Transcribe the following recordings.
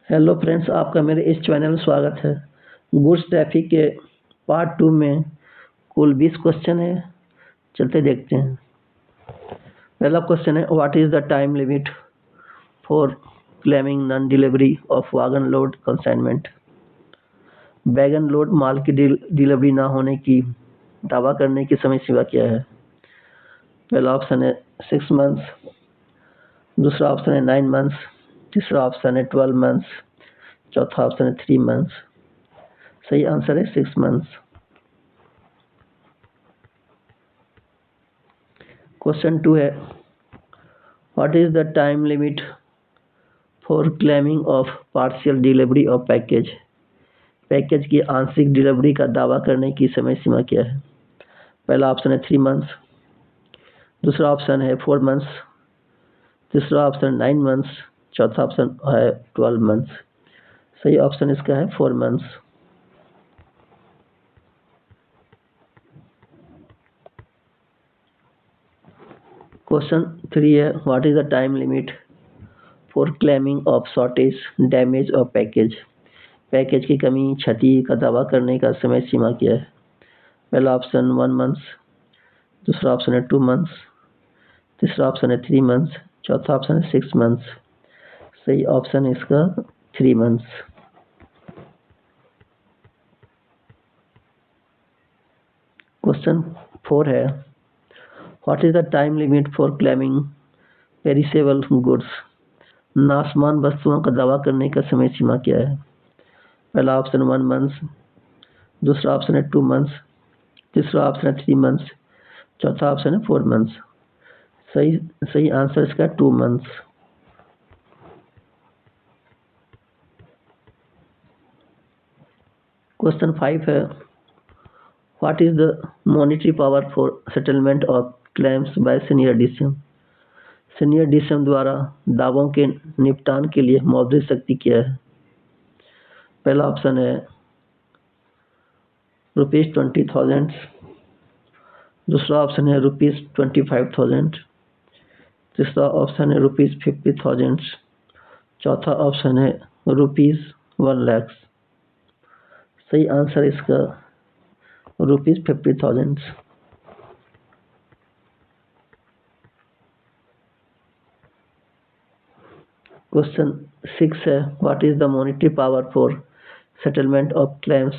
Hello friends, आपका मेरे इस चैनल में स्वागत है। गुड्स ट्रैफिक के पार्ट 2 में कुल 20 क्वेश्चन है। चलते देखते हैं। पहला क्वेश्चन है, what is the time limit for claiming non delivery of wagon load consignment. Wagon load माल की डिलीवरी ना होने की दावा करने की समय सीमा क्या है? पहला ऑप्शन है 6 मंथ्स, दूसरा ऑप्शन है 9 मंथ्स, तीसरा ऑप्शन है 12 मंथ्स, चौथा ऑप्शन है 3 मंथ्स। सही आंसर है 6 मंथ्स। क्वेश्चन 2 है, what is the time limit for claiming of partial delivery of package. Package की आंशिक डिलीवरी का दावा करने की समय सीमा क्या है? पहला ऑप्शन है 3 मंथ्स, दूसरा ऑप्शन है 4 मंथ्स, तीसरा ऑप्शन 9 मंथ्स, चौथा ऑप्शन है 12 मंथ्स। सही ऑप्शन इसका है 4 मंथ्स। क्वेश्चन 3 है, what is the time limit for claiming of shortage damage of package. Package की कमी क्षति का दावा करने का समय सीमा क्या है? पहला ऑप्शन 1 मंथ्स, दूसरा ऑप्शन है 2 मंथ्स, तीसरा ऑप्शन है 3 मंथ्स, चौथा ऑप्शन है 6 मंथ्स। सही ऑप्शन है इसका 3 मंथ्स। क्वेश्चन 4 है, what is the time limit for claiming perishable goods. नाशमान वस्तुओं का दावा करने का समय सीमा क्या है? पहला ऑप्शन 1 मंथ्स, दूसरा ऑप्शन है 2 मंथ्स, तीसरा ऑप्शन है 3 मंथ्स, चौथा ऑप्शन है 4 मंथ्स। सही सही आंसर इसका 2 मंथ्स। क्वेश्चन 5 है, what is the monetary power for settlement of claims bye senior DCM. Senior DCM द्वारा दावों के निपटान के लिए मौद्रिक शक्ति क्या है? पहला ऑप्शन है ₹20,000, दूसरा ऑप्शन है ₹25,000, तीसरा ऑप्शन है ₹50,000, चौथा ऑप्शन है ₹1 लाख। सही आंसर इसका ₹50,000। क्वेश्चन 6 है, what is the monetary power for settlement of claims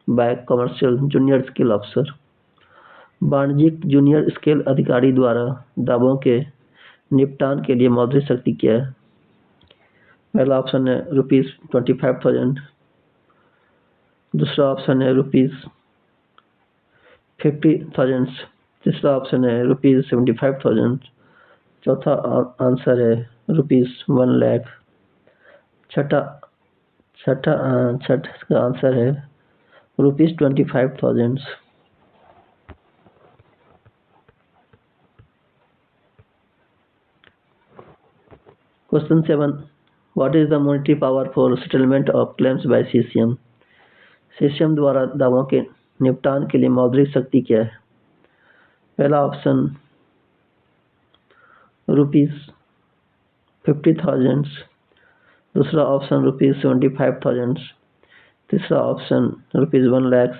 bye commercial junior scale officer. वाणिज्यिक जूनियर स्केल अधिकारी द्वारा दावों के निपटान के लिए मौद्रिक शक्ति क्या है? पहला ऑप्शन है ₹25,000, दूसरा ऑप्शन है ₹50,000, तीसरा ऑप्शन है ₹75,000, चौथा आंसर है ₹1 लाख, छठा छठा छठा आंसर है ₹25,000। Question 7, what is the monetary power for settlement of claims by CCM. CCM द्वारा दावों के निपटान के लिए मौद्रिक शक्ति क्या है? पहला ऑप्शन ₹50,000, दूसरा ऑप्शन ₹75,000, तीसरा ऑप्शन ₹1 लाख,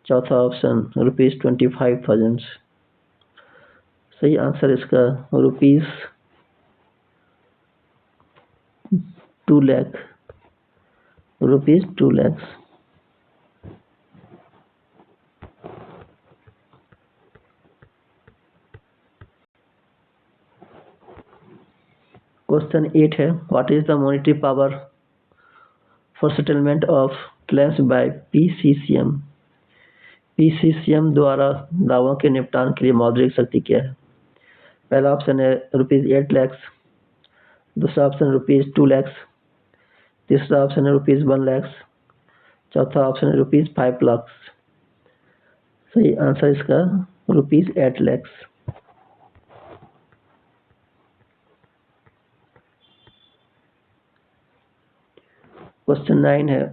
चौथा ऑप्शन ₹25,000। सही आंसर इसका ₹2 लाख, ₹2 लाख। क्वेश्चन 8 है, what is the monetary power for settlement of claims by PCCM. PCCM द्वारा दावों के निपटान के लिए मौद्रिक शक्ति क्या है? पहला ऑप्शन है ₹8 लाख, दूसरा ऑप्शन ₹2 लाख, तीसरा ऑप्शन है ₹1 लाख, चौथा ऑप्शन है ₹5 लाख। सही आंसर इसका ₹8 लाख। क्वेश्चन 9 है,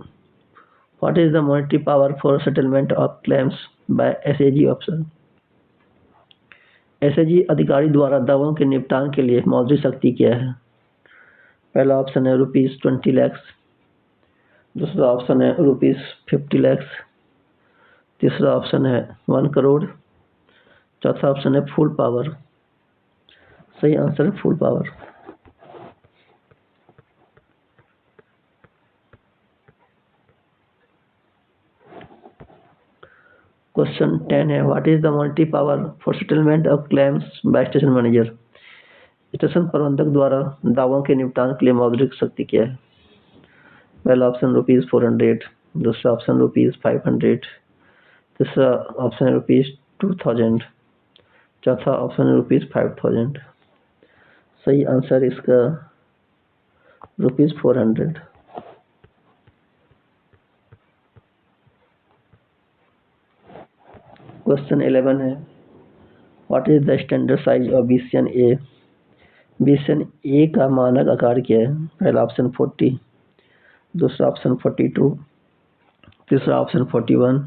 what is the monetary power for settlement of claims by SAG officer. SAG अधिकारी द्वारा दावों के निपटान के लिए मौद्रिक शक्ति क्या है? पहला ऑप्शन है ₹20 लाख, दूसरा ऑप्शन है ₹50 लाख, तीसरा ऑप्शन है 1 करोड़, चौथा ऑप्शन है फुल पावर। सही आंसर है फुल पावर। क्वेश्चन 10 है, what is the multi power for settlement of claims bye station manager. Station प्रबंधक द्वारा दावों के निपटान के लिए मौद्रिक शक्ति क्या है। पहला ऑप्शन ₹400, दूसरा ऑप्शन ₹500, तीसरा ऑप्शन है ₹2000, चौथा ऑप्शन है ₹5000। सही आंसर इसका ₹400। क्वेश्चन 11 है, what is the standard size of BCN A. BCN A का मानक आकार क्या है। पहला ऑप्शन 40, दूसरा ऑप्शन 42, तीसरा ऑप्शन 41,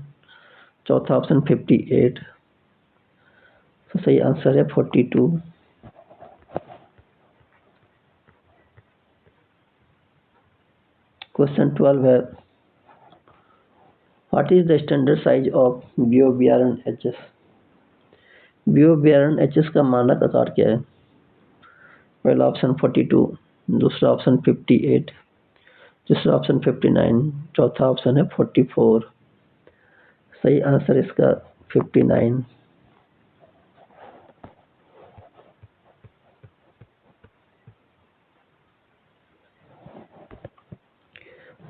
चौथा ऑप्शन 58। तो सही आंसर है 42। क्वेश्चन 12 है, what is the standard size of BOBRN HS. BOBRN HS का मानक आकार क्या है। पहला ऑप्शन 42, दूसरा ऑप्शन 58, तीसरा ऑप्शन 59, चौथा ऑप्शन है 44। सही आंसर इसका 59।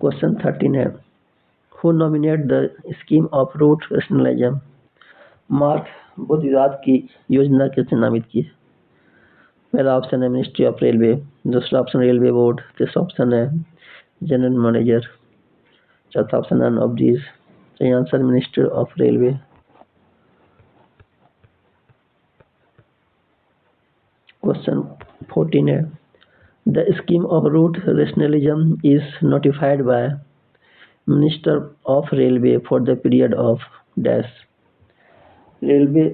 क्वेश्चन 13 है, who nominate the scheme of route rationalism. मार्ग बुद्धिवाद की योजना किसने नामित की। पहला ऑप्शन है मिनिस्ट्री ऑफ रेलवे, दूसरा ऑप्शन रेलवे बोर्ड, तीसरा ऑप्शन है जनरल मैनेजर, चौथा ऑप्शन नन ऑफ दीज। सही answer minister of railway. Question 14 है, the scheme of route rationalism is notified by minister of railway for the period of dash. Railway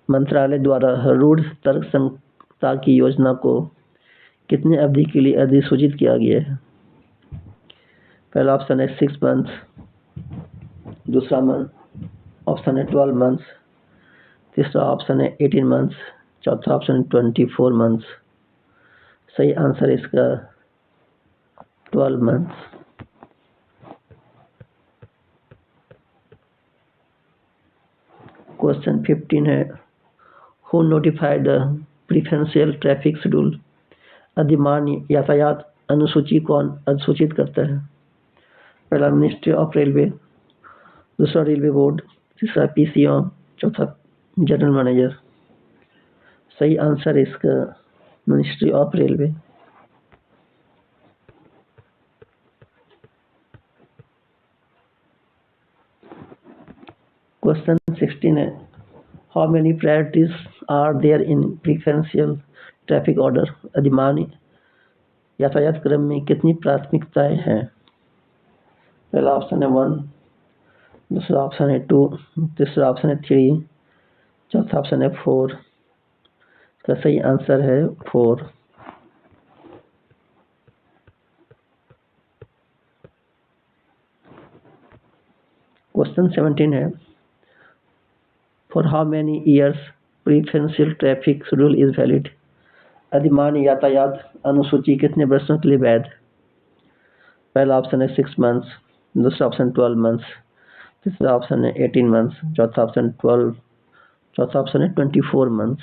मंत्रालय द्वारा root तर्कसंगतता की योजना को कितने अवधि के लिए अधिसूचित किया गया है। पहला ऑप्शन है 6 मंथ, दूसरा ऑप्शन है 12 मंथ्स, तीसरा ऑप्शन है 18 मंथ्स, चौथा ऑप्शन है 24 मंथ्स। सही आंसर इसका 12 मंथ्स। क्वेश्चन 15 है, who notified the preferential traffic schedule. अधिमान्य यातायात अनुसूची कौन अधिसूचित करता है। पहला मिनिस्ट्री ऑफ रेलवे, दूसरा रेलवे बोर्ड, तीसरा पीसीओ, चौथा जनरल मैनेजर। सही आंसर इसका मिनिस्ट्री ऑफ रेलवे। क्वेश्चन 16 है, how many priorities are there in preferential traffic order. अधिमान्य यातायात क्रम में कितनी प्राथमिकताएं हैं। पहला ऑप्शन है 1, दूसरा ऑप्शन है 2, तीसरा ऑप्शन है 3, चौथा ऑप्शन है 4। इसका सही आंसर है 4। क्वेश्चन 17 है, for how many years preferential traffic schedule is valid. अधिमान्य यातायात अनुसूची कितने वर्षों के लिए वैध। पहला ऑप्शन है 6 मंथ्स, दूसरा ऑप्शन 12 मंथ्स, तीसरा ऑप्शन है 18 मंथ्स, चौथा ऑप्शन 12, चौथा ऑप्शन है 24 मंथ्स।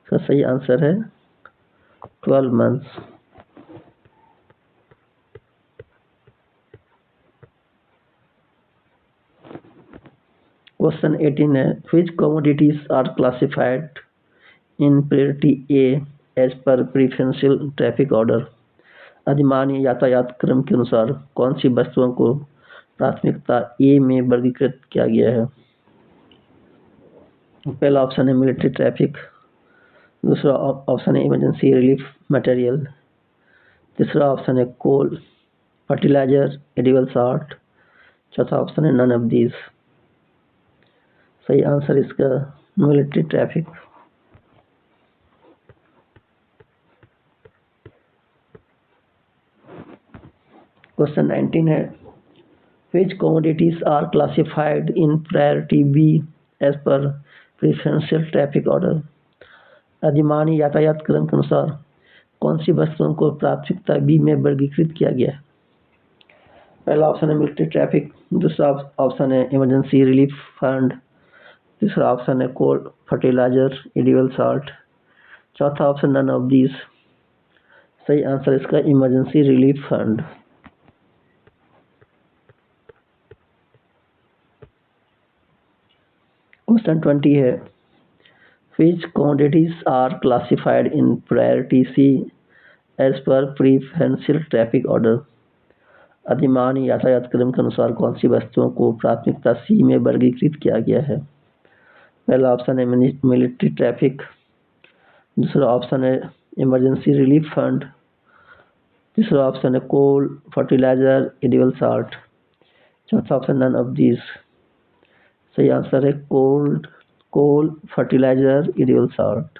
इसका सही आंसर है 12 मंथ्स। क्वेश्चन 18 है, which commodities are classified in priority A as per preferential traffic order. अधिमान्य यातायात क्रम के अनुसार कौन सी वस्तुओं को प्राथमिकता ए में वर्गीकृत किया गया है। पहला ऑप्शन है मिलिट्री ट्रैफिक, दूसरा ऑप्शन है इमरजेंसी रिलीफ मटेरियल, तीसरा ऑप्शन है कोल, फर्टिलाइजर, एडिबल सॉल्ट, चौथा ऑप्शन है नन ऑफ दीज। सही आंसर इसका मिलिट्री ट्रैफिक। क्वेश्चन 19 है, which commodities are classified in priority B as per preferential traffic order? अधिमानी यातायात क्रम के अनुसार कौन सी वस्तुओं को प्राथमिकता बी में वर्गीकृत किया गया है? पहला ऑप्शन है मिलिट्री ट्रैफिक, दूसरा ऑप्शन है इमरजेंसी रिलीफ फंड, तीसरा ऑप्शन है कोल फर्टिलाइजर एडिबल साल्ट, चौथा ऑप्शन नन ऑफ दीज। सही आंसर इसका इमरजेंसी रिलीफ फंड। क्वेश्चन 20 है, which commodities are classified in priority C as per preferential traffic order? अधिमानी यातायात क्रम के अनुसार कौन सी वस्तुओं को प्राथमिकता सी में वर्गीकृत किया गया है? पहला ऑप्शन है मिलिट्री ट्रैफिक, दूसरा ऑप्शन है इमरजेंसी रिलीफ फंड, तीसरा ऑप्शन है कोल फर्टिलाइजर एडिबल साल्ट, चौथा ऑप्शन नन ऑफ दीज। सही आंसर है कोल फर्टिलाइजर एडिबल साल्ट।